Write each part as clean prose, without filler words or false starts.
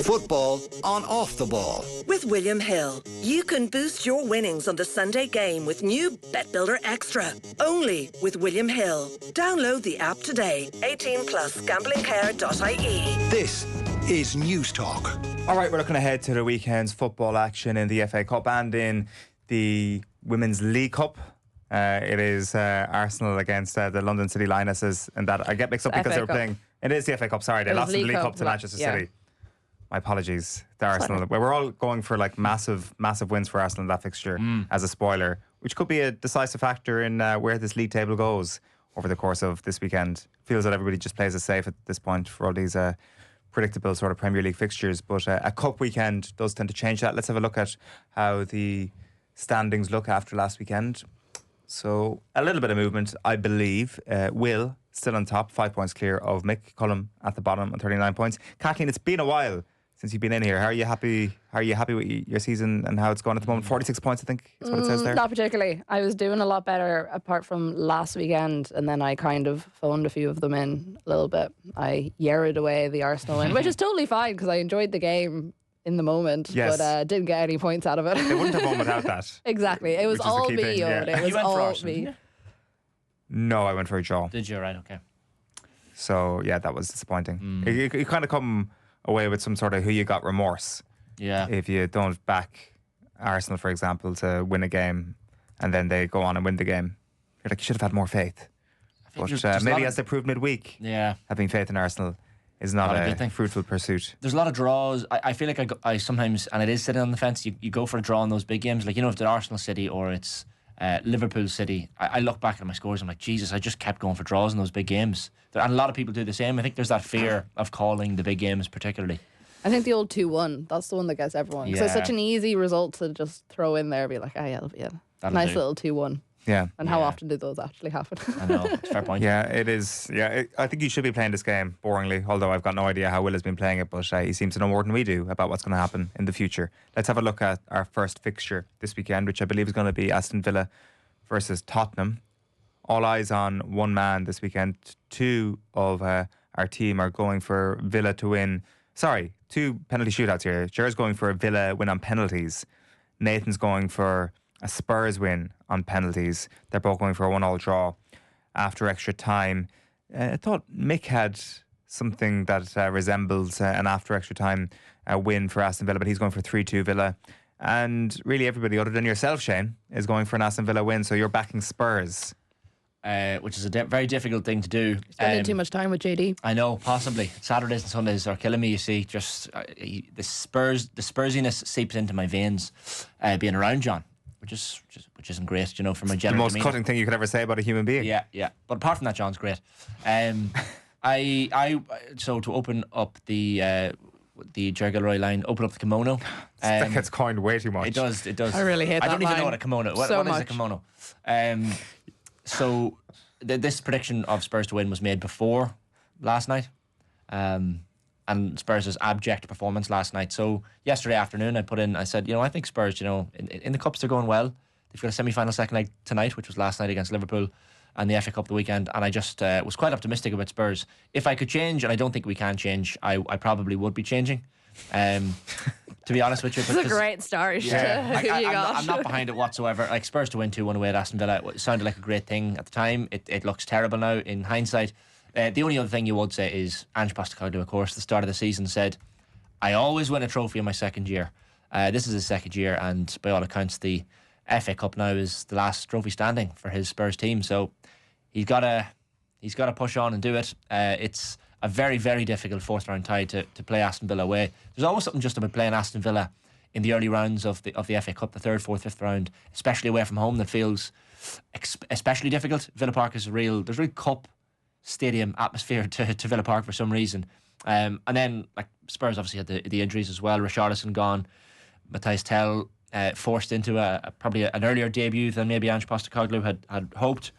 Football on Off the Ball. With William Hill, you can boost your winnings on the Sunday game with new Bet Builder Extra. Only with William Hill. Download the app today. 18 plus gamblingcare.ie. This is News Talk. All right, we're looking ahead to the weekend's football action in the FA Cup and in the Women's League Cup. It is Arsenal against the London City Lionesses, and that I get mixed up because they were playing. It is the FA Cup. Sorry, they lost in the League Cup to Manchester City. My apologies to Arsenal. We're all going for like massive wins for Arsenal in that fixture as a spoiler, which could be a decisive factor in where this league table goes over the course of this weekend. Feels that everybody just plays it safe at this point for all these predictable sort of Premier League fixtures, but a cup weekend does tend to change that. Let's have a look at how the standings look after last weekend. So a little bit of movement, I believe. Will still on top, 5 points clear of Mick. Cullum at the bottom on 39 points. Kathleen, it's been a while since you've been in here. How are you happy? How are you happy with your season and how it's going at the moment? 46 points, I think, is what it says there. Not particularly. I was doing a lot better apart from last weekend, and then I kind of phoned a few of them in a little bit. I yerred away the Arsenal win, which is totally fine because I enjoyed the game in the moment, but didn't get any points out of it. They wouldn't have won without that. Exactly. It was all me, Eoin. It was all me. No, I went for a draw. Did you? Right, okay. So, yeah, that was disappointing. You kind of come away with some sort of who you got remorse. Yeah. If you don't back Arsenal, for example, to win a game and then they go on and win the game. You're like, you should have had more faith. But maybe as they proved midweek, having faith in Arsenal is not a fruitful pursuit. There's a lot of draws. I feel like I sometimes, and it is sitting on the fence, you go for a draw in those big games. Like, if it's Arsenal City or it's Liverpool City, I look back at my scores, I'm like, Jesus, I just kept going for draws in those big games. And a lot of people do the same. I think there's that fear of calling the big games particularly. I think the old 2-1, that's the one that gets everyone. So it's such an easy result to just throw in there, be like, it'll be a nice little 2-1. Yeah. And how often do those actually happen? I know, it's a fair point. Yeah, it is. Yeah, I think you should be playing this game boringly, although I've got no idea how Will has been playing it, but he seems to know more than we do about what's going to happen in the future. Let's have a look at our first fixture this weekend, which I believe is going to be Aston Villa versus Tottenham. All eyes on one man this weekend. Two of our team are going for Villa to win. Sorry, two penalty shootouts here. Ger's going for a Villa win on penalties. Nathan's going for a Spurs win on penalties. They're both going for a 1-1 draw after extra time. I thought Mick had something that resembles an after extra time win for Aston Villa, but he's going for 3-2 Villa. And really everybody other than yourself, Shane, is going for an Aston Villa win, so you're backing Spurs. Which is a very difficult thing to do. Spending too much time with JD. I know, possibly. Saturdays and Sundays are killing me, you see. Just the Spursiness seeps into my veins being around John, which isn't great, from a general the most cutting thing you could ever say about a human being. Yeah. But apart from that, John's great. So to open up the Ger Gilroy line, open up the kimono. That gets coined way too much. It does. I really hate that I don't line. even know what a kimono is. What is a kimono? So this prediction of Spurs to win was made before last night, and Spurs' abject performance last night. So yesterday afternoon I said, I think Spurs, in the Cups they're going well. They've got a semi-final second leg tonight, which was last night against Liverpool, and the FA Cup the weekend, and I just was quite optimistic about Spurs. If I could change, and I don't think we can change, I probably would be changing. To be honest with you, it's a great start. Yeah, I'm not behind it whatsoever. Like, Spurs to win 2-1 away at Aston Villa, it sounded like a great thing at the time. It looks terrible now in hindsight. The only other thing you would say is Ange Postecoglou, of course, at the start of the season said, I always win a trophy in my second year. This is his second year, and by all accounts the FA Cup now is the last trophy standing for his Spurs team, so he's got to push on and do it. It's a very, very difficult fourth round tie to play Aston Villa away. There's always something just about playing Aston Villa in the early rounds of the FA Cup, the third, fourth, fifth round, especially away from home, that feels especially difficult. Villa Park is there's real cup stadium atmosphere to Villa Park for some reason. And then Spurs obviously had the injuries as well. Richarlison gone, Matthias Tell forced into probably an earlier debut than maybe Ange Postecoglou had hoped.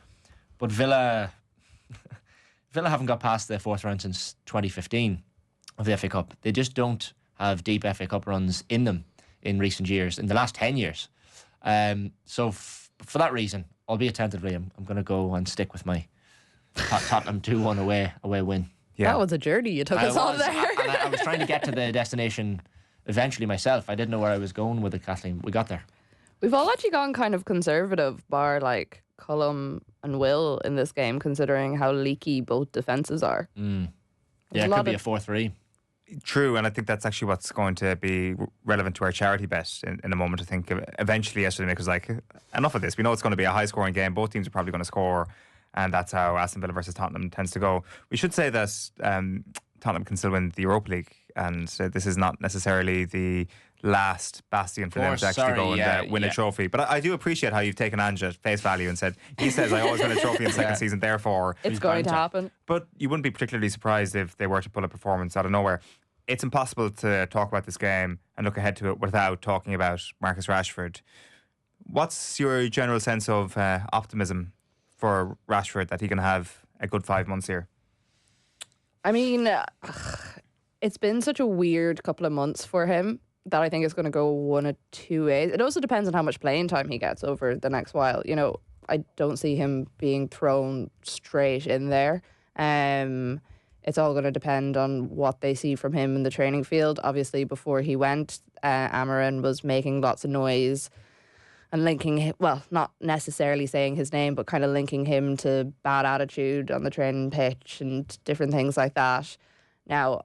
But Villa haven't got past the fourth round since 2015 of the FA Cup. They just don't have deep FA Cup runs in them in recent years, in the last 10 years. So for that reason, albeit tentatively, I'm going to go and stick with my Tottenham 2-1 away win. Yeah. That was a journey you took us on there. I was trying to get to the destination eventually myself. I didn't know where I was going with it, Kathleen. We got there. We've all actually gone kind of conservative, bar like Cullum and Will in this game, considering how leaky both defences are. Yeah, it could be a 4-3. True, and I think that's actually what's going to be relevant to our charity bet in a moment. I think eventually yesterday, Nick was like, enough of this. We know it's going to be a high-scoring game. Both teams are probably going to score, and that's how Aston Villa versus Tottenham tends to go. We should say that Tottenham can still win the Europa League, and this is not necessarily the last bastion for them to actually go and win a trophy. But I do appreciate how you've taken Ange at face value and said, he says I always win a trophy in second season, therefore it's going to happen. But you wouldn't be particularly surprised if they were to pull a performance out of nowhere. It's impossible to talk about this game and look ahead to it without talking about Marcus Rashford. What's your general sense of optimism for Rashford that he can have a good 5 months here? I mean, it's been such a weird couple of months for him that I think it's going to go one of two ways. It also depends on how much playing time he gets over the next while. You know, I don't see him being thrown straight in there. It's all going to depend on what they see from him in the training field. Obviously, before he went, Amarin was making lots of noise and linking, well, not necessarily saying his name, but kind of linking him to bad attitude on the training pitch and different things like that. Now,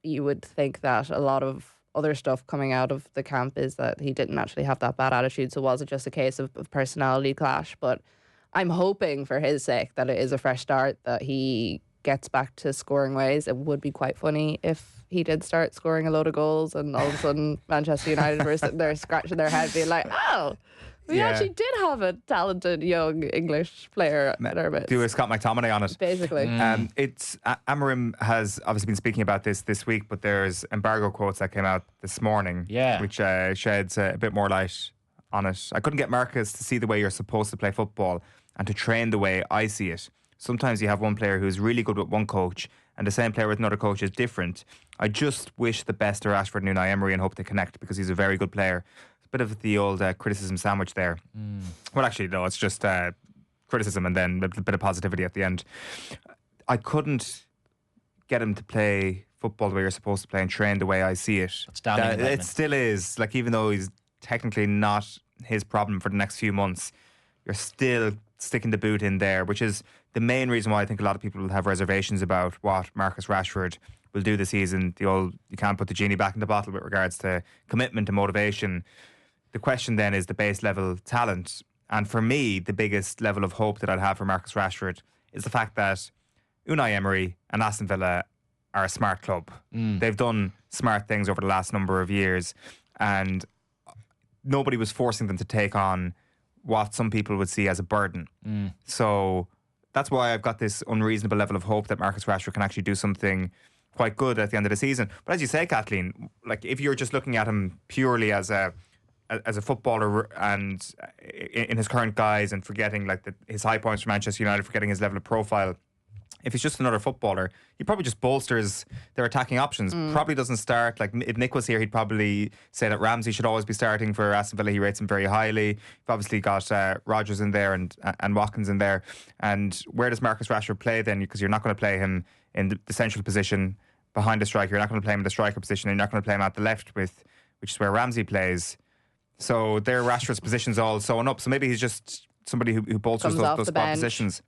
you would think that a lot of other stuff coming out of the camp is that he didn't actually have that bad attitude, so was it just a case of personality clash? But I'm hoping for his sake that it is a fresh start, that he gets back to scoring ways. It would be quite funny if he did start scoring a load of goals and all of a sudden Manchester United were sitting there scratching their head being like, oh, we actually did have a talented young English player at our midst. Do a Scott McTominay on it. Basically. It's Amarim has obviously been speaking about this week, but there's embargo quotes that came out this morning, which sheds a bit more light on it. I couldn't get Marcus to see the way you're supposed to play football and to train the way I see it. Sometimes you have one player who's really good with one coach and the same player with another coach is different. I just wish the best of Rashford and Unai Emery and hope they connect because he's a very good player. Bit of the old criticism sandwich there. Well, actually, no, it's just criticism and then a bit of positivity at the end. I couldn't get him to play football the way you're supposed to play and train the way I see it. It still is. Like, even though he's technically not his problem for the next few months, you're still sticking the boot in there, which is the main reason why I think a lot of people will have reservations about what Marcus Rashford will do this season. You can't put the genie back in the bottle with regards to commitment and motivation. The question then is the base level talent. And for me, the biggest level of hope that I'd have for Marcus Rashford is the fact that Unai Emery and Aston Villa are a smart club. They've done smart things over the last number of years and nobody was forcing them to take on what some people would see as a burden. So that's why I've got this unreasonable level of hope that Marcus Rashford can actually do something quite good at the end of the season. But as you say, Kathleen, like if you're just looking at him purely as a footballer and in his current guise and forgetting like his high points for Manchester United, forgetting his level of profile, if he's just another footballer, he probably just bolsters their attacking options. Probably doesn't start. Like if Nick was here, he'd probably say that Ramsey should always be starting for Aston Villa. He rates him very highly. You've obviously got Rodgers in there and Watkins in there. And where does Marcus Rashford play then? Because you're not going to play him in the central position behind the striker. You're not going to play him in the striker position. And you're not going to play him at the left which is where Ramsey plays. So their Rashford's positions all sewn up. So maybe he's just somebody who bolsters those spot positions.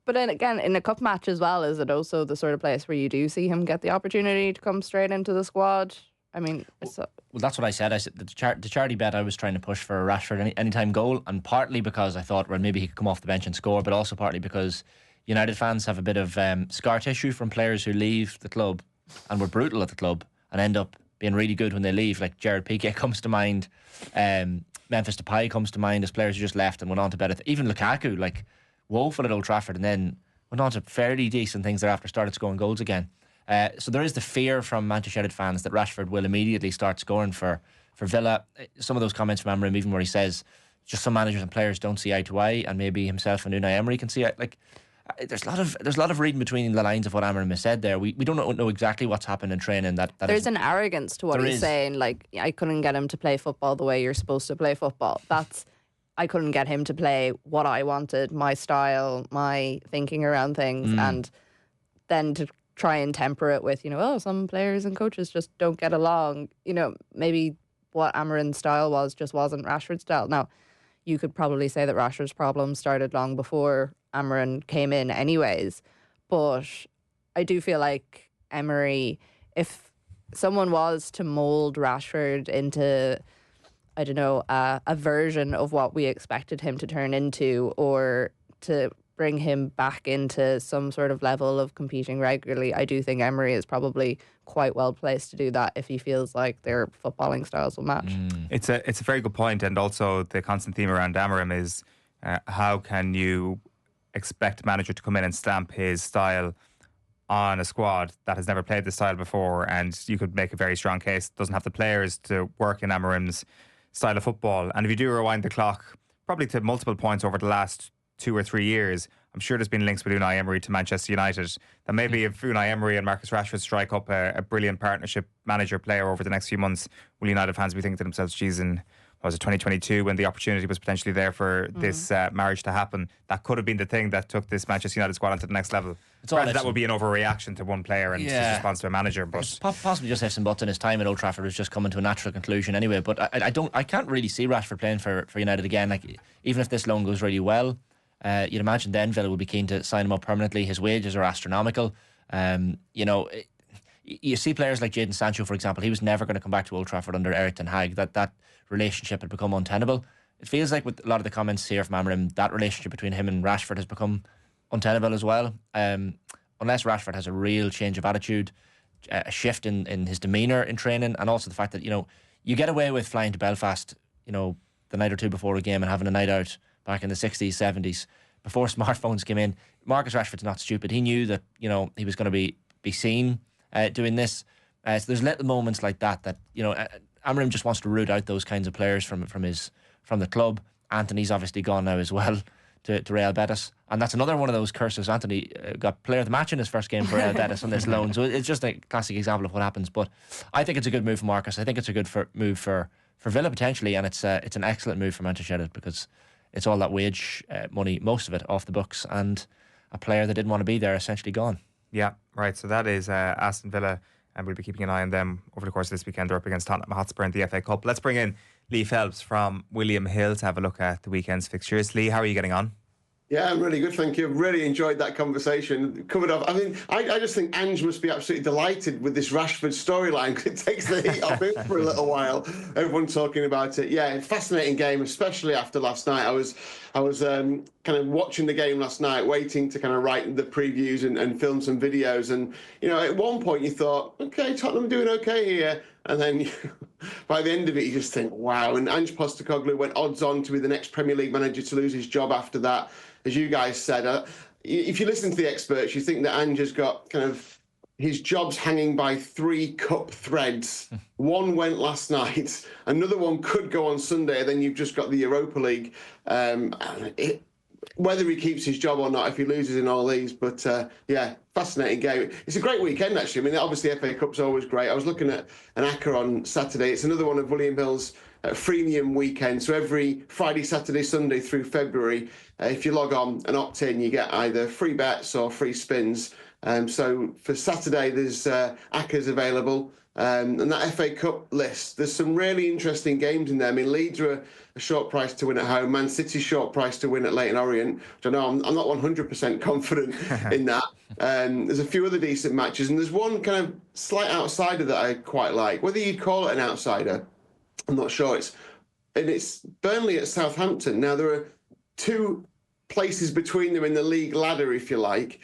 But then again, in a cup match as well, is it also the sort of place where you do see him get the opportunity to come straight into the squad? I mean, well, that's what I said. I said the charity bet I was trying to push for a Rashford anytime goal, and partly because I thought, well, maybe he could come off the bench and score, but also partly because United fans have a bit of scar tissue from players who leave the club and were brutal at the club and end up being really good when they leave. Like Gerard Piqué comes to mind, Memphis Depay comes to mind as players who just left and went on to better. Even Lukaku, like woeful at Old Trafford, and then went on to fairly decent things thereafter, started scoring goals again. So there is the fear from Manchester United fans that Rashford will immediately start scoring for Villa. Some of those comments from Amarim, even where he says just some managers and players don't see eye to eye, and maybe himself and Unai Emery can see it. Like there's a lot of reading between the lines of what Amarim has said there. We don't know exactly what's happened in training. That there's an arrogance to what he's saying. Like, I couldn't get him to play football the way you're supposed to play football. I couldn't get him to play what I wanted, my style, my thinking around things, and then to try and temper it with, some players and coaches just don't get along. Maybe what Amarin's style just wasn't Rashford's style. Now, you could probably say that Rashford's problem started long before Amarin came in anyways. But I do feel like Emery, if someone was to mould Rashford into, I don't know, a version of what we expected him to turn into, or to bring him back into some sort of level of competing regularly, I do think Emery is probably quite well placed to do that if he feels like their footballing styles will match. It's a very good point, and also the constant theme around Amarim is how can you expect a manager to come in and stamp his style on a squad that has never played this style before? And you could make a very strong case doesn't have the players to work in Amarim's style of football. And if you do rewind the clock, probably to multiple points over the last 2 or 3 years, I'm sure there's been links with Unai Emery to Manchester United. That maybe if Unai Emery and Marcus Rashford strike up a brilliant partnership manager-player over the next few months, will United fans be thinking to themselves, geez, in 2022, when the opportunity was potentially there for this marriage to happen, that could have been the thing that took this Manchester United squad onto the next level. That would be an overreaction to one player and his response to a manager. But possibly just ifs and buts, and his time at Old Trafford was just coming to a natural conclusion anyway. But I can't really see Rashford playing for United again. Like, even if this loan goes really well, you'd imagine then Villa will be keen to sign him up permanently. His wages are astronomical. You see players like Jadon Sancho, for example. He was never going to come back to Old Trafford under Erik ten Hag. That relationship had become untenable. It feels like with a lot of the comments here from Amarim, that relationship between him and Rashford has become untenable as well. Unless Rashford has a real change of attitude, a shift in his demeanour in training, and also the fact that, you get away with flying to Belfast, the night or two before a game and having a night out back in the 60s, 70s, before smartphones came in. Marcus Rashford's not stupid. He knew that, he was going to be seen doing this. So there's little moments like that, Amarim just wants to root out those kinds of players from the club. Anthony's obviously gone now as well to Real Betis, and that's another one of those curses. Anthony got player of the match in his first game for Real Betis on this loan, so it's just a classic example of what happens. But I think it's a good move for Marcus. I think it's a good move for Villa potentially, and it's an excellent move for Manchester United because it's all that wage money, most of it off the books, and a player that didn't want to be there essentially gone. Yeah, right. So that is Aston Villa, and we'll be keeping an eye on them over the course of this weekend. They're up against Tottenham Hotspur in the FA Cup. Let's bring in Lee Phelps from William Hill to have a look at the weekend's fixtures. Lee, how are you getting on? Yeah, I'm really good, thank you. Really enjoyed that conversation. Covered off. I mean, I just think Ange must be absolutely delighted with this Rashford storyline because it takes the heat off him for a little while. Everyone talking about it. Yeah, fascinating game, especially after last night. I was kind of watching the game last night, waiting to kind of write the previews and film some videos. And, at one point you thought, okay, Tottenham doing okay here. And then by the end of it, you just think, wow. And Ange Postecoglou went odds on to be the next Premier League manager to lose his job after that. As you guys said, if you listen to the experts, you think that Ange has got kind of his job's hanging by 3 cup threads. One went last night, another one could go on Sunday, then you've just got the Europa League. Whether he keeps his job or not, if he loses in all these, but fascinating game. It's a great weekend, actually. I mean, obviously FA Cup's always great. I was looking at an ACCA on Saturday. It's another one of William Hill's freemium weekend. So every Friday, Saturday, Sunday through February, if you log on and opt in, you get either free bets or free spins. So for Saturday, there's ACCAs available. And that FA Cup list, there's some really interesting games in there. I mean, Leeds are a short price to win at home. Man City short price to win at Leyton Orient, which I know I'm not 100% confident in that. There's a few other decent matches, and there's one kind of slight outsider that I quite like. Whether you'd call it an outsider, I'm not sure. It's Burnley at Southampton. Now, there are 2 places between them in the league ladder, if you like,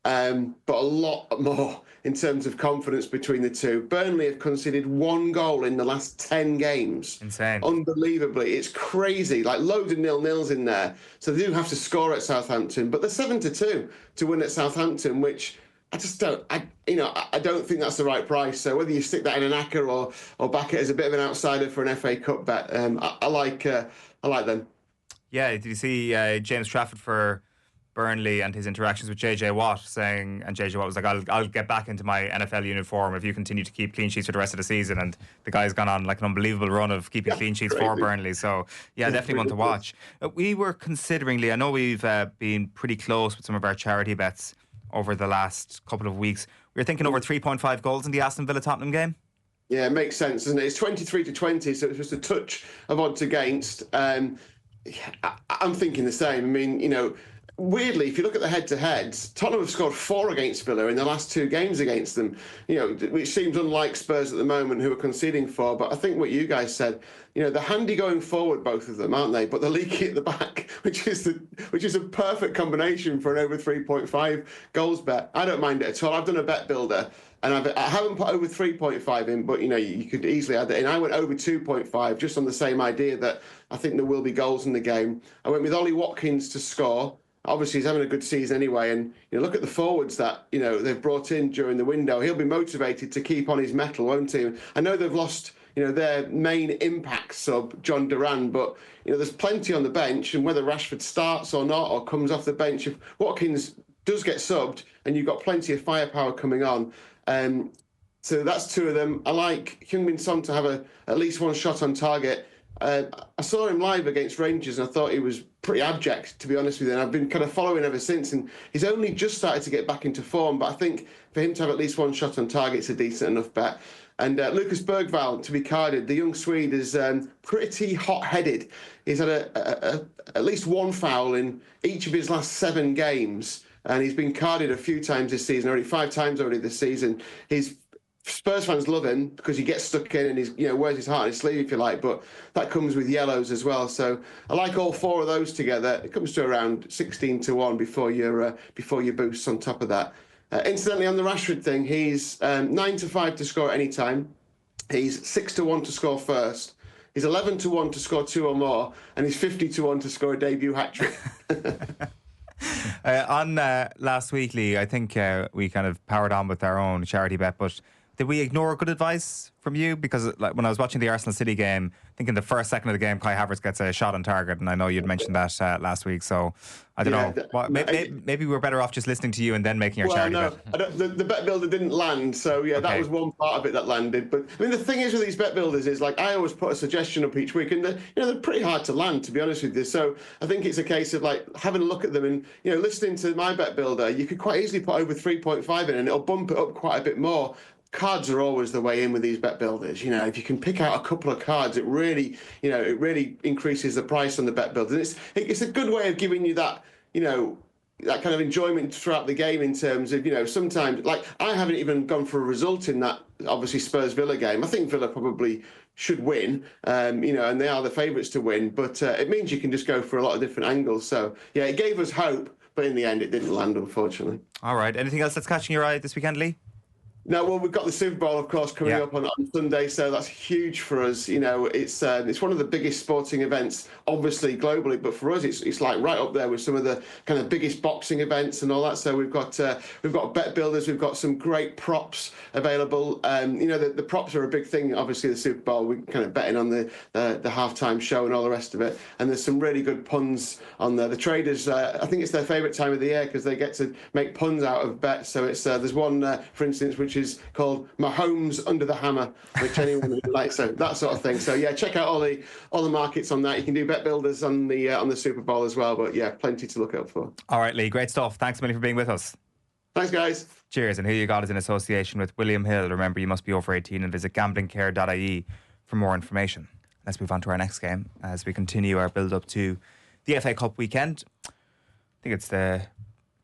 but a lot more in terms of confidence between the two. Burnley have conceded 1 goal in the last 10 games. Insane. Unbelievably. It's crazy. Like, loads of nil-nils in there. So they do have to score at Southampton. But they're 7-2 to win at Southampton, which I just don't... I don't think that's the right price. So whether you stick that in an ACCA or back it as a bit of an outsider for an FA Cup bet, I like them. Yeah, did you see James Trafford for Burnley and his interactions with JJ Watt saying, and JJ Watt was like, I'll get back into my NFL uniform if you continue to keep clean sheets for the rest of the season. And the guy's gone on like an unbelievable run of keeping clean sheets for Burnley. So definitely one to watch. We were considering, Lee, I know we've been pretty close with some of our charity bets over the last couple of weeks. We were thinking over 3.5 goals in the Aston Villa Tottenham game. Yeah, it makes sense, doesn't it? It's 23-20, so it's just a touch of odds against. I'm thinking the same. I mean, weirdly, if you look at the head-to-heads, Tottenham have scored 4 against Villa in the last 2 games against them, which seems unlike Spurs at the moment, who are conceding 4. But I think what you guys said, they're handy going forward, both of them, aren't they? But they're leaky at the back, which is a perfect combination for an over 3.5 goals bet. I don't mind it at all. I've done a bet builder, and I haven't put over 3.5 in, but you could easily add that in. I went over 2.5 just on the same idea that I think there will be goals in the game. I went with Ollie Watkins to score. Obviously, he's having a good season anyway, and look at the forwards that they've brought in during the window. He'll be motivated to keep on his mettle, won't he? I know they've lost their main impact sub, John Duran, but there's plenty on the bench, and whether Rashford starts or not, or comes off the bench, if Watkins does get subbed, and you've got plenty of firepower coming on. So that's 2 of them. I like Heung-min Son to have at least 1 shot on target. I saw him live against Rangers, and I thought he was pretty abject, to be honest with you. And I've been kind of following ever since, and he's only just started to get back into form. But I think for him to have at least 1 shot on target is a decent enough bet. And Lucas Bergvall to be carded. The young Swede is pretty hot-headed. He's had at least 1 foul in each of his last 7 games, and he's been carded a few times this season, already 5 times already this season. Spurs fans love him because he gets stuck in and he's wears his heart on his sleeve, if you like, but that comes with yellows as well. So I like all 4 of those together. It comes to around 16-1 before your boosts on top of that. Incidentally, on the Rashford thing, he's 9-5 to score at any time. He's 6-1 to score first. He's 11-1 to score 2 or more, and he's 50-1 to score a debut hat-trick. On last week, Lee, I think we kind of powered on with our own charity bet, but did we ignore good advice from you? Because when I was watching the Arsenal City game, I think in the first second of the game, Kai Havertz gets a shot on target, and I know you'd mentioned that last week. So I don't know. Maybe we're better off just listening to you and then making our charity bet. The bet builder didn't land, so that was one part of it that landed. But I mean, the thing is with these bet builders is, like, I always put a suggestion up each week, and they're pretty hard to land, to be honest with you. So I think it's a case of like having a look at them and listening to my bet builder. You could quite easily put over 3.5 in, and it'll bump it up quite a bit more. Cards are always the way in with these bet builders. If you can pick out a couple of cards, it really increases the price on the bet builder. And it's a good way of giving you that, that kind of enjoyment throughout the game in terms of, sometimes, like, I haven't even gone for a result in that, obviously, Spurs-Villa game. I think Villa probably should win, and they are the favourites to win, but it means you can just go for a lot of different angles. So, yeah, it gave us hope, but in the end, it didn't land, unfortunately. All right. Anything else that's catching your eye this weekend, Lee? No, well, we've got the Super Bowl, of course, coming up on Sunday, so that's huge for us. It's one of the biggest sporting events, obviously globally, but for us, it's like right up there with some of the kind of biggest boxing events and all that. So we've got bet builders, we've got some great props available. The props are a big thing. Obviously, the Super Bowl, we're kind of betting on the halftime show and all the rest of it. And there's some really good puns on there. The traders, I think it's their favourite time of the year because they get to make puns out of bets. So it's there's one, for instance, which is called Mahomes Under the Hammer, which anyone would like, so that sort of thing. So yeah, check out all the markets on that. You can do bet builders on the Super Bowl as well, but yeah, plenty to look out for. All right, Lee, great stuff. Thanks a million for being with us. Thanks, guys. Cheers. And Who You Got is in association with William Hill. Remember, you must be over 18 and visit gamblingcare.ie for more information. Let's move on to our next game as we continue our build up to the FA Cup weekend. I think it's the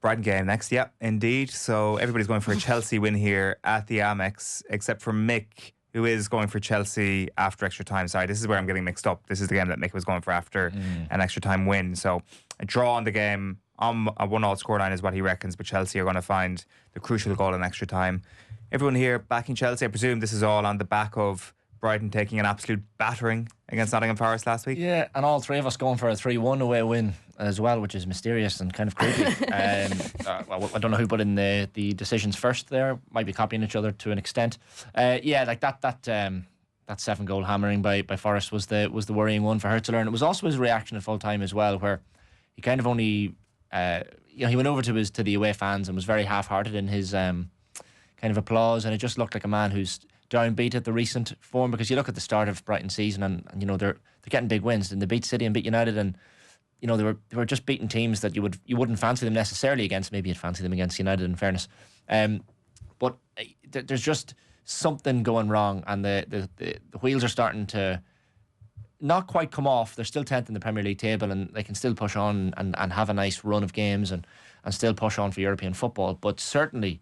Brighton game next, yeah, indeed. So everybody's going for a Chelsea win here at the Amex, except for Mick, who is going for Chelsea after extra time. Sorry, this is where I'm getting mixed up. This is the game that Mick was going for after an extra time win. So a draw on the game on a 1-1 scoreline is what he reckons, but Chelsea are going to find the crucial goal in extra time. Everyone here backing Chelsea, I presume this is all on the back of Brighton taking an absolute battering against Nottingham Forest last week. Yeah, and all 3 of us going for a 3-1 away win as well, which is mysterious and kind of creepy. Well, I don't know who put in the decisions first there. Might be copying each other to an extent. Like that 7-goal hammering by Forest was the worrying one for Hurtler. And it was also his reaction at full time as well, where he kind of only he went over to the away fans and was very half-hearted in his kind of applause, and it just looked like a man who's downbeat at the recent form, because you look at the start of Brighton's season and they're getting big wins, and they beat City and beat United, and they were just beating teams that you wouldn't fancy them necessarily against. Maybe you'd fancy them against United, in fairness. But there's just something going wrong, and the wheels are starting to not quite come off. They're still 10th in the Premier League table, and they can still push on and have a nice run of games and still push on for European football. But certainly,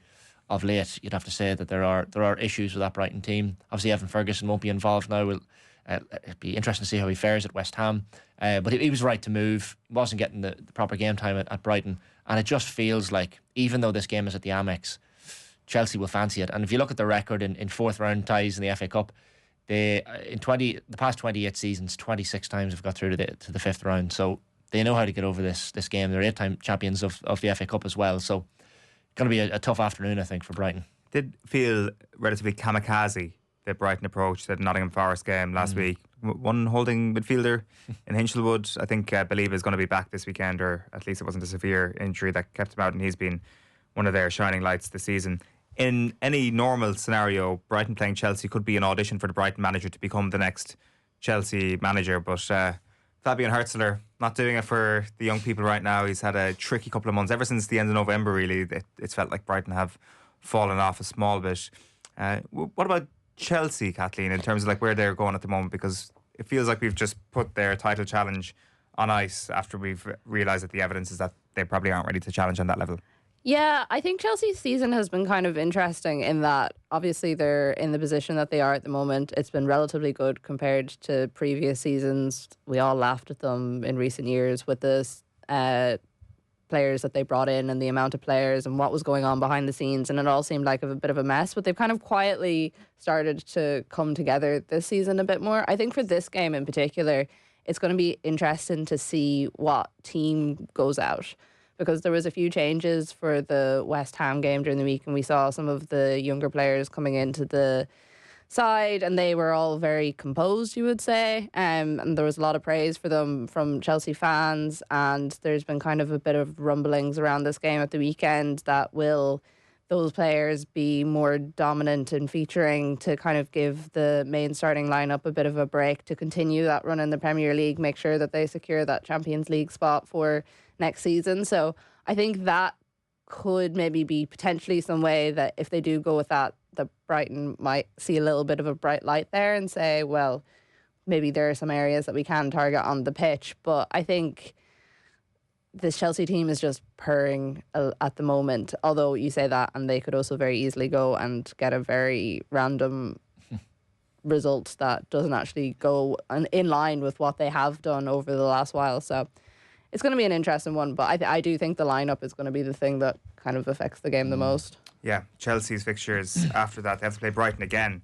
of late, you'd have to say that there are issues with that Brighton team. Obviously, Evan Ferguson won't be involved now. It'd be interesting to see how he fares at West Ham. But he was right to move. He wasn't getting the proper game time at Brighton. And it just feels like, even though this game is at the Amex, Chelsea will fancy it. And if you look at the record in fourth round ties in the FA Cup, the past 28 seasons, 26 times have got through to the fifth round. So they know how to get over this game. They're 8-time champions of the FA Cup as well. So going to be a tough afternoon, I think, for Brighton. Did feel relatively kamikaze, the Brighton approach, the Nottingham Forest game last week. One holding midfielder in Hinchelwood, I think, believe is going to be back this weekend, or at least it wasn't a severe injury that kept him out, and he's been one of their shining lights this season. In any normal scenario, Brighton playing Chelsea could be an audition for the Brighton manager to become the next Chelsea manager, but Fabian Hürzeler not doing it for the young people right now. He's had a tricky couple of months. Ever since the end of November, really, it's felt like Brighton have fallen off a small bit. What about Chelsea, Kathleen, in terms of like where they're going at the moment? Because it feels like we've just put their title challenge on ice after we've realised that the evidence is that they probably aren't ready to challenge on that level. Yeah, I think Chelsea's season has been kind of interesting in that obviously they're in the position that they are at the moment. It's been relatively good compared to previous seasons. We all laughed at them in recent years with the players that they brought in and the amount of players and what was going on behind the scenes, and it all seemed like a bit of a mess, but they've kind of quietly started to come together this season a bit more. I think for this game in particular, it's going to be interesting to see what team goes out, because there was a few changes for the West Ham game during the week, and we saw some of the younger players coming into the side, and they were all very composed, you would say, and there was a lot of praise for them from Chelsea fans, and there's been kind of a bit of rumblings around this game at the weekend that will those players be more dominant and featuring to kind of give the main starting lineup a bit of a break to continue that run in the Premier League, make sure that they secure that Champions League spot for next season. So I think that could maybe be potentially some way that if they do go with that Brighton might see a little bit of a bright light there and say, well, maybe there are some areas that we can target on the pitch. But I think this Chelsea team is just purring at the moment, although you say that and they could also very easily go and get a very random result that doesn't actually go in line with what they have done over the last while. So it's going to be an interesting one, but I do think the lineup is going to be the thing that kind of affects the game the most. Yeah, Chelsea's fixtures after that, they have to play Brighton again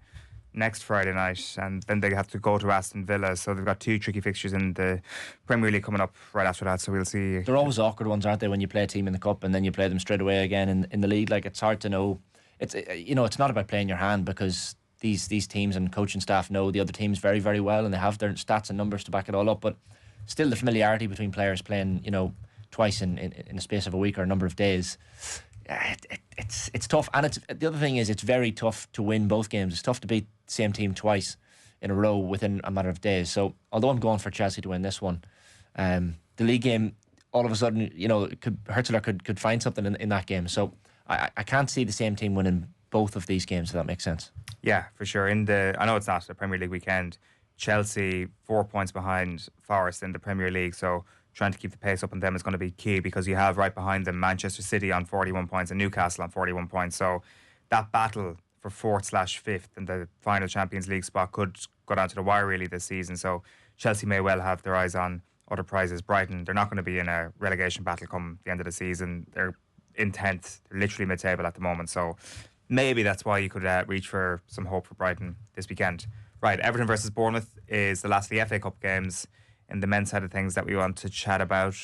next Friday night, and then they have to go to Aston Villa, so they've got two tricky fixtures in the Premier League coming up right after that, so we'll see. They're always awkward ones, aren't they, when you play a team in the Cup and then you play them straight away again in the league. Like, it's hard to know. It's it's not about playing your hand, because these teams and coaching staff know the other teams very, very well, and they have their stats and numbers to back it all up, but still the familiarity between players playing twice in the space of a week or a number of days, it's tough. And the other thing is, it's very tough to win both games. It's tough to beat the same team twice in a row within a matter of days. So although I'm going for Chelsea to win this one, the league game, all of a sudden, Hürzeler could find something in that game. So I can't see the same team winning both of these games, if that makes sense. Yeah, for sure. I know it's not a Premier League weekend. Chelsea 4 points behind Forest in the Premier League, so trying to keep the pace up on them is going to be key, because you have right behind them Manchester City on 41 points and Newcastle on 41 points. So that battle for 4th/5th and the final Champions League spot could go down to the wire really this season. So Chelsea may well have their eyes on other prizes. Brighton, they're not going to be in a relegation battle come the end of the season. They're in 10th. They're literally mid-table at the moment. So maybe that's why you could reach for some hope for Brighton this weekend. Right, Everton versus Bournemouth is the last of the FA Cup games in the men's side of things that we want to chat about.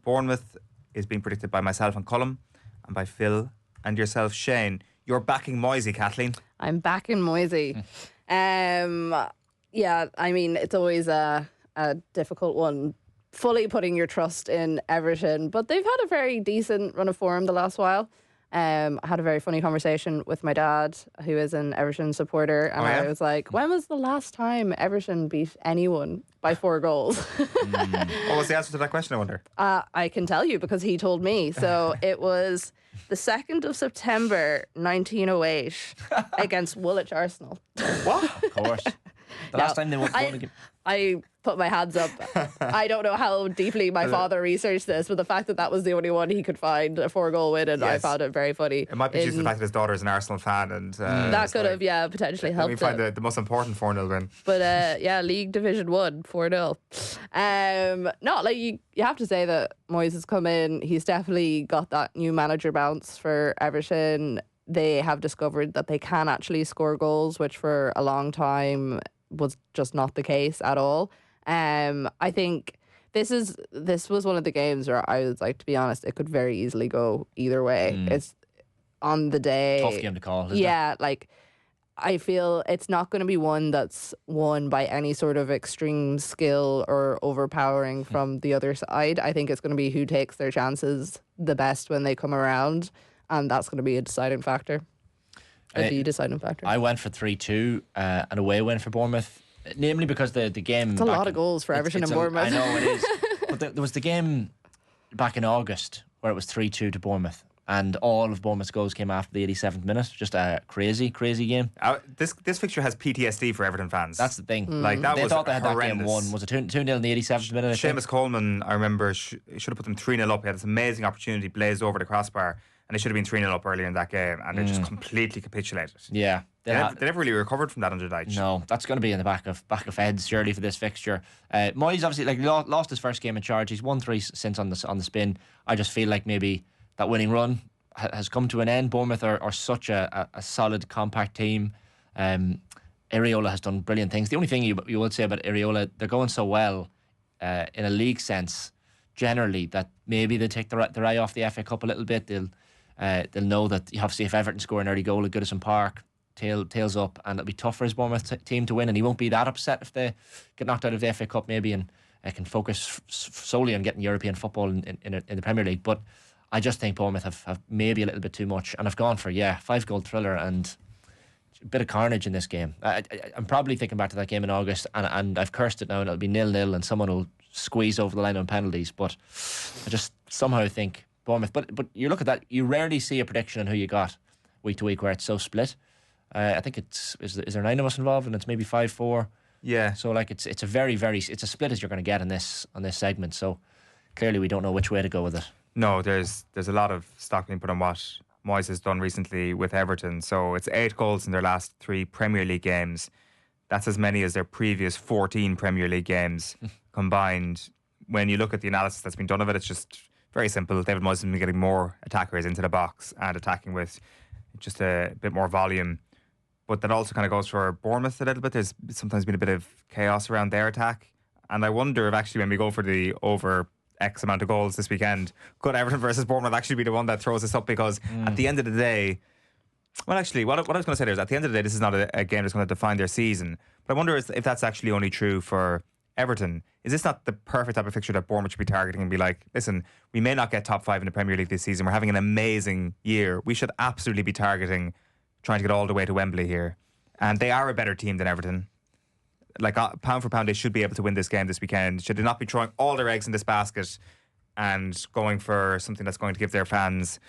Bournemouth is being predicted by myself and Cullum, and by Phil and yourself, Shane. You're backing Moisey, Kathleen. I'm backing Moisey. Yeah, I mean, it's always a difficult one, fully putting your trust in Everton, but they've had a very decent run of form the last while. I had a very funny conversation with my dad, who is an Everton supporter, and I was like, when was the last time Everton beat anyone by 4 goals. What was the answer to that question, I wonder? I can tell you because he told me. So it was the 2nd of September 1908 against Woolwich Arsenal. What? Of course. The last time they won a game. I put my hands up. I don't know how deeply my father researched this, but the fact that was the only one he could find, a 4-goal win, and I found it very funny. It might be due to the fact that his daughter is an Arsenal fan, and that could have, potentially helped. Let me find the most important 4-0 win. But League Division 1, 4-0. No, like you have to say that Moyes has come in. He's definitely got that new manager bounce for Everton. They have discovered that they can actually score goals, which for a long time was just not the case at all. I think this was one of the games where I was like, to be honest, it could very easily go either way. It's on the day. Tough game to call, isn't it? Like I feel it's not going to be one that's won by any sort of extreme skill or overpowering from the other side. I think it's going to be who takes their chances the best when they come around, and that's going to be a deciding factor. The deciding factor. I went for 3-2, an away win for Bournemouth, namely because the game. It's a lot of goals for Everton and Bournemouth. I know it is, but there was the game back in August where it was 3-2 to Bournemouth, and all of Bournemouth's goals came after the 87th minute. Just a crazy game. This fixture has PTSD for Everton fans. That's the thing. Like that they was thought they had horrendous. that game won. Was it 2-0 in the 87th minute? Seamus Coleman, I remember, should have put them 3-0 up. He had this amazing opportunity, blazed over the crossbar, and they should have been 3-0 up earlier in that game, and they just completely capitulated. Yeah. They never really recovered from that under Dyche. No, that's going to be in the back of heads surely for this fixture. Moyes obviously lost his first game in charge. He's won 3 since on the spin. I just feel like maybe that winning run has come to an end. Bournemouth are such a solid, compact team. Areola has done brilliant things. The only thing you would say about Areola, they're going so well in a league sense generally that maybe they take their eye off the FA Cup a little bit. They'll know that obviously if Everton score an early goal at Goodison Park, tails up, and it'll be tough for his Bournemouth team to win, and he won't be that upset if they get knocked out of the FA Cup maybe, and can focus solely on getting European football in the Premier League. But I just think Bournemouth have maybe a little bit too much, and have gone for 5-goal thriller and a bit of carnage in this game. I'm probably thinking back to that game in August, and I've cursed it now, and it'll be 0-0 and someone will squeeze over the line on penalties. But I just somehow think Bournemouth. But you look at that, you rarely see a prediction on who you got week to week where it's so split. I think is there 9 of us involved, and it's maybe 5-4. Yeah. So like it's a very it's a split as you're going to get on this segment. So clearly we don't know which way to go with it. No, there's a lot of stock being put on what Moyes has done recently with Everton. So it's 8 goals in their last 3 Premier League games. That's as many as their previous 14 Premier League games combined. When you look at the analysis that's been done of it, it's just very simple. David Moyes has been getting more attackers into the box and attacking with just a bit more volume. But that also kind of goes for Bournemouth a little bit. There's sometimes been a bit of chaos around their attack. And I wonder if actually when we go for the over X amount of goals this weekend, could Everton versus Bournemouth actually be the one that throws this up? Because at the end of the day, well, actually, what I was going to say there is at the end of the day, this is not a game that's going to define their season. But I wonder if that's actually only true for Everton. Is this not the perfect type of fixture that Bournemouth should be targeting and be like, listen, we may not get top 5 in the Premier League this season. We're having an amazing year. We should absolutely be targeting trying to get all the way to Wembley here. And they are a better team than Everton. Like, pound for pound, they should be able to win this game this weekend. Should they not be throwing all their eggs in this basket and going for something that's going to give their fans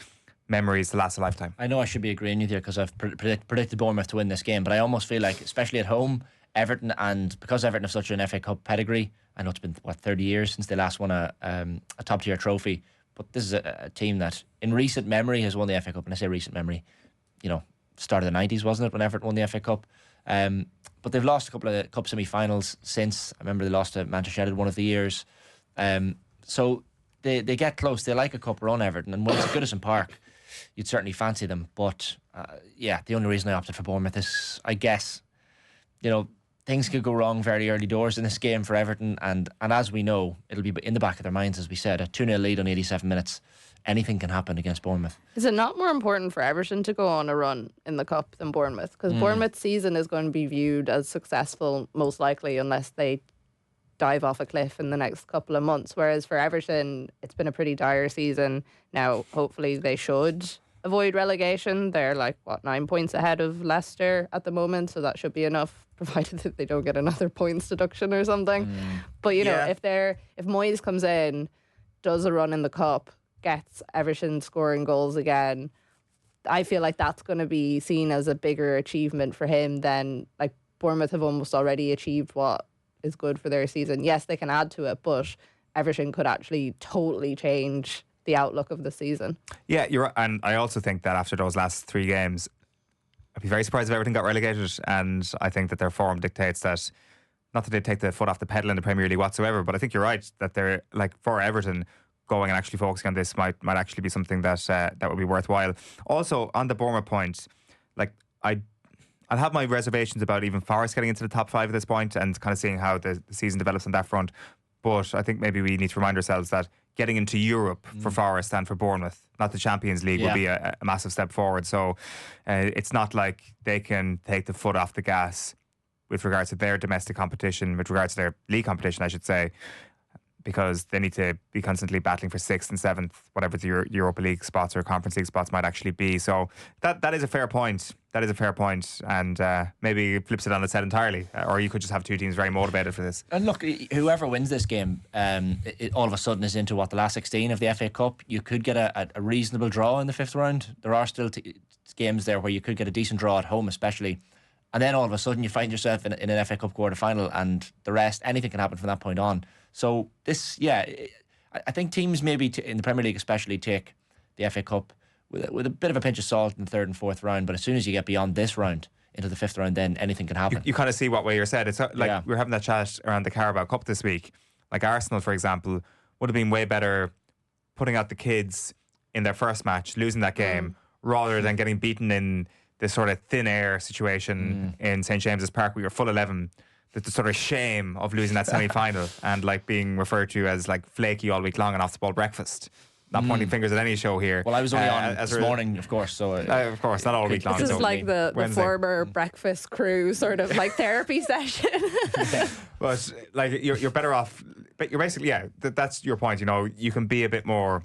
memories to last a lifetime? I know I should be agreeing with you because I've predicted Bournemouth to win this game, but I almost feel like, especially at home, Everton, and because Everton have such an FA Cup pedigree, I know it's been 30 years since they last won a top tier trophy, but this is a team that in recent memory has won the FA Cup. And I say recent memory, start of the 90s, wasn't it, when Everton won the FA Cup? But they've lost a couple of cup semi-finals since. I remember they lost to Manchester United one of the years. So they get close. They like a cup run, Everton, and when it's at Goodison Park, you'd certainly fancy them. But the only reason I opted for Bournemouth is, I guess, things could go wrong very early doors in this game for Everton, and as we know, it'll be in the back of their minds, as we said, a 2-0 lead on 87 minutes. Anything can happen against Bournemouth. Is it not more important for Everton to go on a run in the Cup than Bournemouth? Because Bournemouth's season is going to be viewed as successful, most likely, unless they dive off a cliff in the next couple of months. Whereas for Everton, it's been a pretty dire season. Now, hopefully they should avoid relegation. They're like, 9 points ahead of Leicester at the moment, so that should be enough, provided that they don't get another points deduction or something. But, you know, if Moyes comes in, does a run in the cup, gets Everton scoring goals again, I feel like that's going to be seen as a bigger achievement for him than, like, Bournemouth have almost already achieved what is good for their season. Yes, they can add to it, but Everton could actually totally change the outlook of the season. Yeah, you're right. And I also think that after those last 3 games, I'd be very surprised if Everton got relegated. And I think that their form dictates that, not that they take the foot off the pedal in the Premier League whatsoever, but I think you're right that they're, like, for Everton, going and actually focusing on this might actually be something that that would be worthwhile. Also, on the Bournemouth point, like, I'll have my reservations about even Forest getting into the top 5 at this point and kind of seeing how the season develops on that front. But I think maybe we need to remind ourselves that getting into Europe for Forest and for Bournemouth, not the Champions League, will be a massive step forward. So it's not like they can take the foot off the gas with regards to their domestic competition, with regards to their league competition, I should say, because they need to be constantly battling for 6th and 7th, whatever the Europa League spots or Conference League spots might actually be. So that is a fair point. That is a fair point, and maybe it flips it on its head entirely. Or you could just have 2 teams very motivated for this. And look, whoever wins this game, all of a sudden is into the last 16 of the FA Cup. You could get a reasonable draw in the 5th round. There are still games there where you could get a decent draw at home, especially. And then all of a sudden you find yourself in an FA Cup quarter final, and the rest, anything can happen from that point on. So this, I think teams maybe in the Premier League especially take the FA Cup with a bit of a pinch of salt in the 3rd and 4th round. But as soon as you get beyond this round into the 5th round, then anything can happen. You kind of see what way you're said. It's like we were having that chat around the Carabao Cup this week. Like Arsenal, for example, would have been way better putting out the kids in their first match, losing that game, rather than getting beaten in this sort of thin air situation in St James's Park where you're full 11. The sort of shame of losing that semi-final and like being referred to as like flaky all week long and off the ball breakfast. Not pointing fingers at any show here. Well, I was only on this morning, of course. So of course, not all week long. This is like the former breakfast crew sort of like therapy session. But like you're better off. But you're basically that's your point. You know, you can be a bit more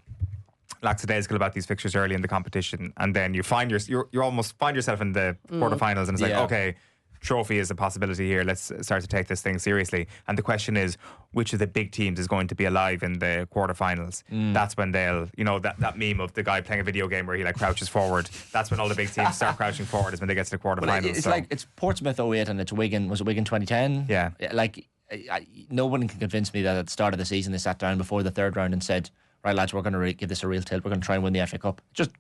lackadaisical about these fixtures early in the competition, and then you find you almost find yourself in the quarterfinals, and it's like, okay, trophy is a possibility here. Let's start to take this thing seriously. And the question is, which of the big teams is going to be alive in the quarterfinals? That's when they'll, you know, that meme of the guy playing a video game where he like crouches forward. That's when all the big teams start crouching forward, is when they get to the quarterfinals. Well, it's Portsmouth 08 and it's Wigan. Was it Wigan 2010? Yeah. Like, no one can convince me that at the start of the season they sat down before the 3rd round and said, right lads, we're going to give this a real tilt. We're going to try and win the FA Cup. It just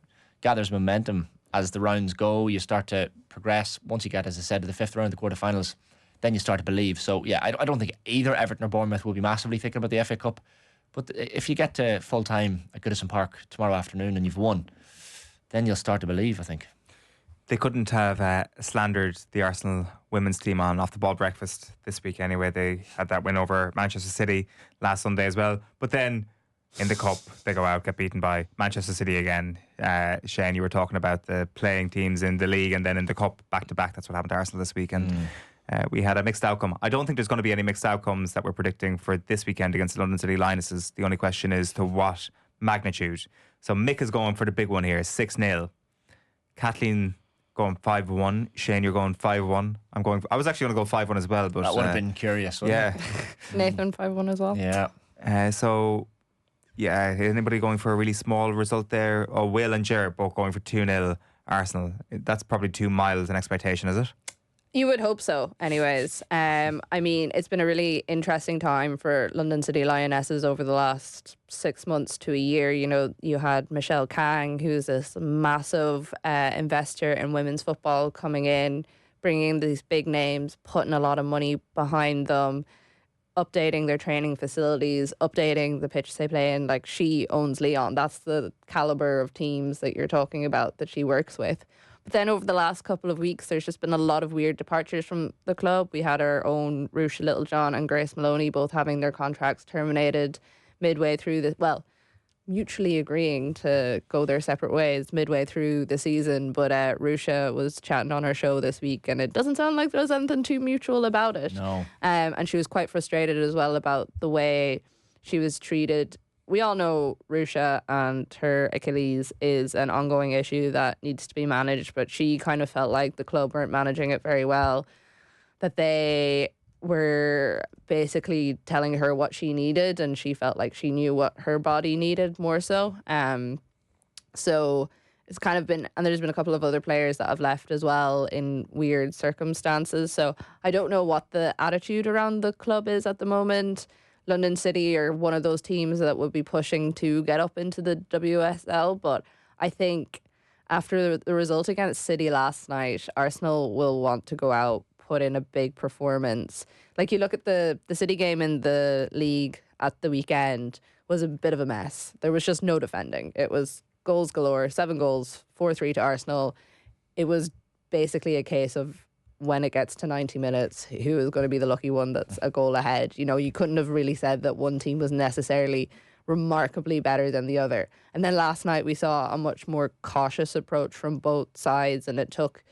gathers momentum as the rounds go. You start to progress. Once you get, as I said, to the 5th round, the quarterfinals, then you start to believe. So yeah, I don't think either Everton or Bournemouth will be massively thinking about the FA Cup. But if you get to full time at Goodison Park tomorrow afternoon and you've won, then you'll start to believe, I think. They couldn't have slandered the Arsenal women's team on off the ball breakfast this week anyway. They had that win over Manchester City last Sunday as well. But then in the Cup, they go out, get beaten by Manchester City again. Shane, you were talking about the playing teams in the league and then in the Cup back-to-back. That's what happened to Arsenal this week. And we had a mixed outcome. I don't think there's going to be any mixed outcomes that we're predicting for this weekend against the London City Lionesses. The only question is to what magnitude. So Mick is going for the big one here, 6-0. Kathleen going 5-1. Shane, you're going 5-1. I was actually going to go 5-1 as well. But that would have been curious, wouldn't it? Nathan 5-1 as well. Yeah. So... yeah, anybody going for a really small result there? Oh, Will and Ger both going for 2-0 Arsenal. That's probably too mild an expectation, is it? You would hope so, anyways. I mean, it's been a really interesting time for London City Lionesses over the last 6 months to a year. You know, you had Michelle Kang, who's this massive investor in women's football, coming in, bringing these big names, putting a lot of money behind them, updating their training facilities, updating the pitch they play in. Like, she owns Lyon. That's the caliber of teams that you're talking about that she works with. But then over the last couple of weeks, there's just been a lot of weird departures from the club. We had our own Rusha Littlejohn and Grace Maloney both having their contracts terminated midway through mutually agreeing to go their separate ways midway through the season. But Rusha was chatting on her show this week, and it doesn't sound like there was anything too mutual about it. No. And she was quite frustrated as well about the way she was treated we all know Rusha and her Achilles is an ongoing issue that needs to be managed, but she kind of felt like the club weren't managing it very well, that they were basically telling her what she needed, and she felt like she knew what her body needed more so. So it's kind of been, and there's been a couple of other players that have left as well in weird circumstances. So I don't know what the attitude around the club is at the moment. London City are one of those teams that would be pushing to get up into the WSL, but I think after the result against City last night, Arsenal will want to go out, put in a big performance. Like, you look at the City game in the league at the weekend was a bit of a mess. There was just no defending. It was goals galore, 7 goals, 4-3 to Arsenal. It was basically a case of when it gets to 90 minutes, who is going to be the lucky one that's a goal ahead. You know, you couldn't have really said that one team was necessarily remarkably better than the other. And then last night we saw a much more cautious approach from both sides, and it took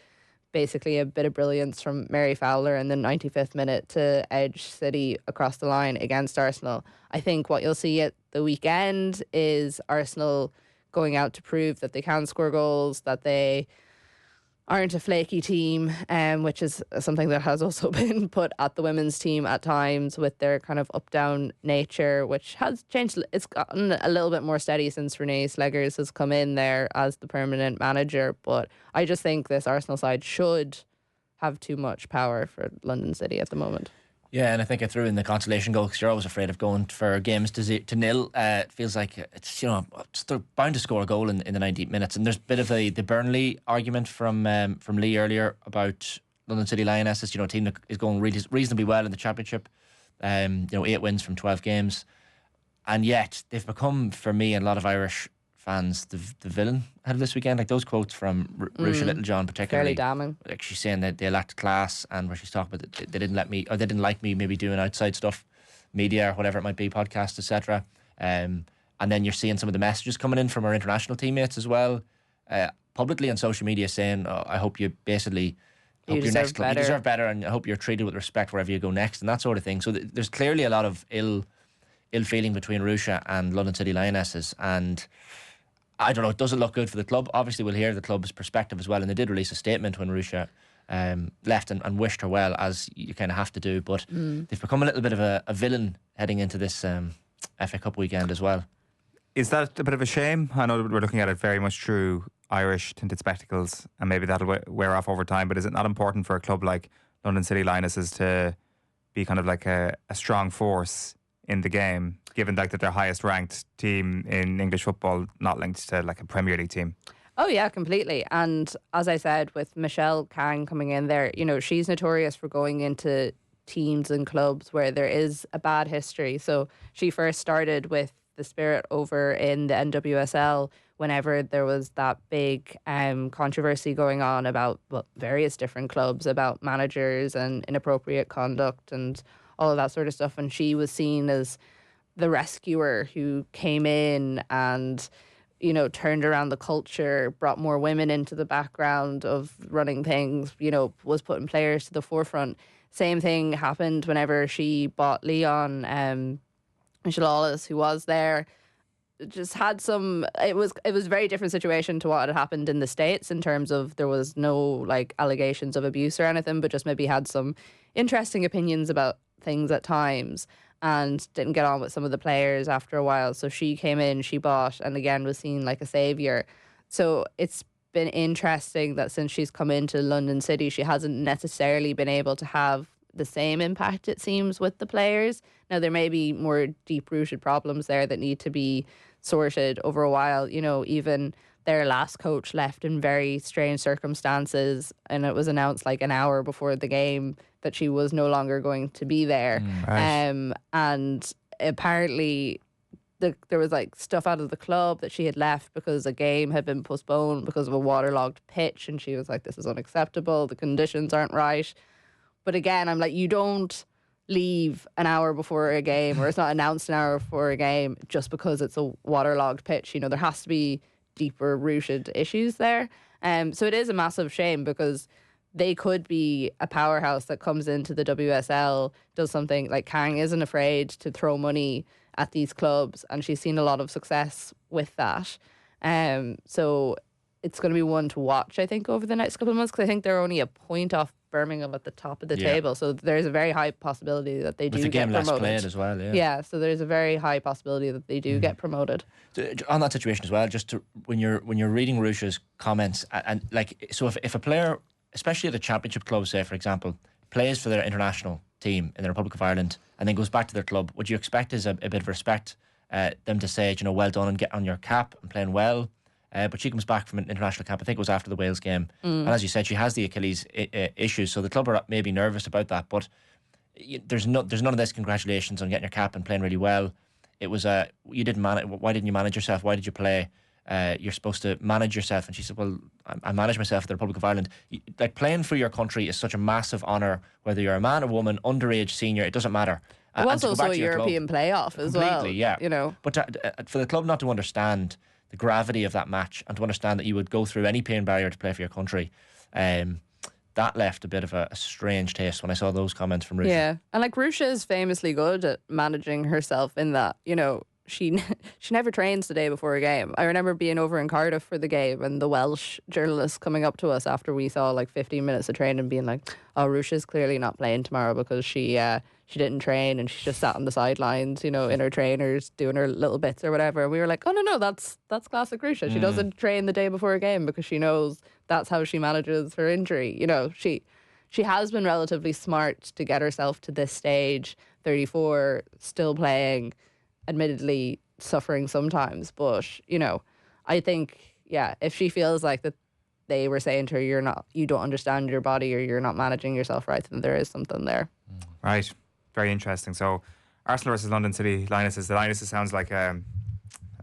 basically a bit of brilliance from Mary Fowler in the 95th minute to edge City across the line against Arsenal. I think what you'll see at the weekend is Arsenal going out to prove that they can score goals, that they aren't a flaky team, which is something that has also been put at the women's team at times with their kind of up-down nature, which has changed. It's gotten a little bit more steady since Renee Sleggers has come in there as the permanent manager. But I just think this Arsenal side should have too much power for London City at the moment. Yeah, and I think I threw in the consolation goal because you're always afraid of going for games to nil. It feels like it's, you know, they're bound to score a goal in the 90 minutes. And there's a bit of the Burnley argument from Lee earlier about London City Lionesses. You know, a team that is going really reasonably well in the Championship. 8 wins from 12 games, and yet they've become, for me and a lot of Irish fans, the villain ahead of this weekend. Like those quotes from Rusha Littlejohn particularly, fairly damning. Like she's saying that they lacked class, and where she's talking about they didn't let me, or they didn't like me maybe doing outside stuff, media or whatever it might be, podcasts, etc. And then you're seeing some of the messages coming in from our international teammates as well, publicly on social media saying, I hope you basically hope your next club, you deserve better, and I hope you're treated with respect wherever you go next, and that sort of thing. So there's clearly a lot of ill feeling between Rusha and London City Lionesses, and I don't know, it doesn't look good for the club. Obviously we'll hear the club's perspective as well, and they did release a statement when Rusha left and wished her well, as you kind of have to do, but they've become a little bit of a villain heading into this FA Cup weekend as well. Is that a bit of a shame? I know we're looking at it very much through Irish tinted spectacles, and maybe that'll wear off over time, but is it not important for a club like London City Lionesses to be kind of like a strong force in the game, given that they're highest ranked team in English football, not linked to like a Premier League team? Oh yeah, completely. And as I said, with Michelle Kang coming in there, you know, she's notorious for going into teams and clubs where there is a bad history. So she first started with the Spirit over in the NWSL whenever there was that big controversy going on about various different clubs, about managers and inappropriate conduct and all of that sort of stuff. And she was seen as the rescuer who came in and, you know, turned around the culture, brought more women into the background of running things, you know, was putting players to the forefront. Same thing happened whenever she bought Leon Michelalis, who was there. Just had some, it was a very different situation to what had happened in the States, in terms of there was no like allegations of abuse or anything, but just maybe had some interesting opinions about things at times and didn't get on with some of the players after a while. So she came in, she bought, and again was seen like a saviour. So it's been interesting that since she's come into London City, she hasn't necessarily been able to have the same impact, it seems, with the players. Now, there may be more deep-rooted problems there that need to be sorted over a while. You know, even their last coach left in very strange circumstances, and it was announced like an hour before the game that she was no longer going to be there. Right. And apparently there was like stuff out of the club that she had left because a game had been postponed because of a waterlogged pitch, and she was like, this is unacceptable, the conditions aren't right. But again, I'm like, you don't leave an hour before a game, or it's not announced an hour before a game just because it's a waterlogged pitch. You know, there has to be deeper rooted issues there. So it is a massive shame, because they could be a powerhouse that comes into the WSL, does something like Kang isn't afraid to throw money at these clubs, and she's seen a lot of success with that. So it's going to be one to watch, I think, over the next couple of months, because I think they're only a point off Birmingham at the top of the table. So there's a very high possibility that they do get promoted. With the game less played as well, Yeah, so there's a very high possibility that they do get promoted. So, on that situation as well, just when you're reading Rucha's comments, and like, so if a player, especially at a championship club, say for example, plays for their international team in the Republic of Ireland and then goes back to their club, would you expect as a bit of respect them to say, well done and get on your cap and playing well? But she comes back from an international camp. I think it was after the Wales game, and as you said, she has the Achilles issues, so the club are maybe nervous about that. But there's none of this. Congratulations on getting your cap and playing really well. It was you didn't manage. Why didn't you manage yourself? Why did you play? You're supposed to manage yourself. And she said, well, I manage myself at the Republic of Ireland. Like, playing for your country is such a massive honour, whether you're a man or woman, underage, senior, it doesn't matter. It was also a European playoff as well. Completely, yeah. But for the club not to understand the gravity of that match and to understand that you would go through any pain barrier to play for your country, that left a bit of a strange taste when I saw those comments from Rucha. Yeah, and like, Rucha is famously good at managing herself in that, she never trains the day before a game. I remember being over in Cardiff for the game and the Welsh journalists coming up to us after we saw like 15 minutes of training and being like, oh, Rucha's clearly not playing tomorrow because she didn't train and she just sat on the sidelines, in her trainers doing her little bits or whatever. And we were like, oh no, that's classic Rucha. She doesn't train the day before a game because she knows that's how she manages her injury. She has been relatively smart to get herself to this stage, 34, still playing, admittedly suffering sometimes, but I think, if she feels like that they were saying to her, you don't understand your body or you're not managing yourself right, then there is something there. Right, very interesting. So Arsenal versus London City Lionesses. The Lionesses sounds like a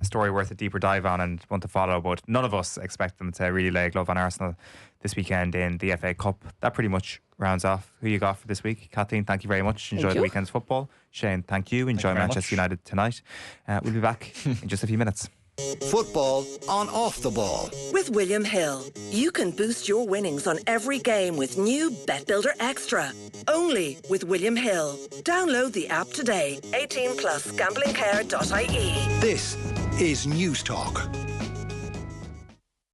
story worth a deeper dive on and one to follow, but none of us expect them to really lay a glove on Arsenal this weekend in the FA Cup. That pretty much rounds off who you got for this week. Kathleen, thank you very much. Enjoy the weekend's football. Shane, thank you. Enjoy Manchester United tonight. We'll be back in just a few minutes. Football on Off the Ball. With William Hill, you can boost your winnings on every game with new Bet Builder Extra. Only with William Hill. Download the app today. 18 plus gamblingcare.ie. This is News Talk.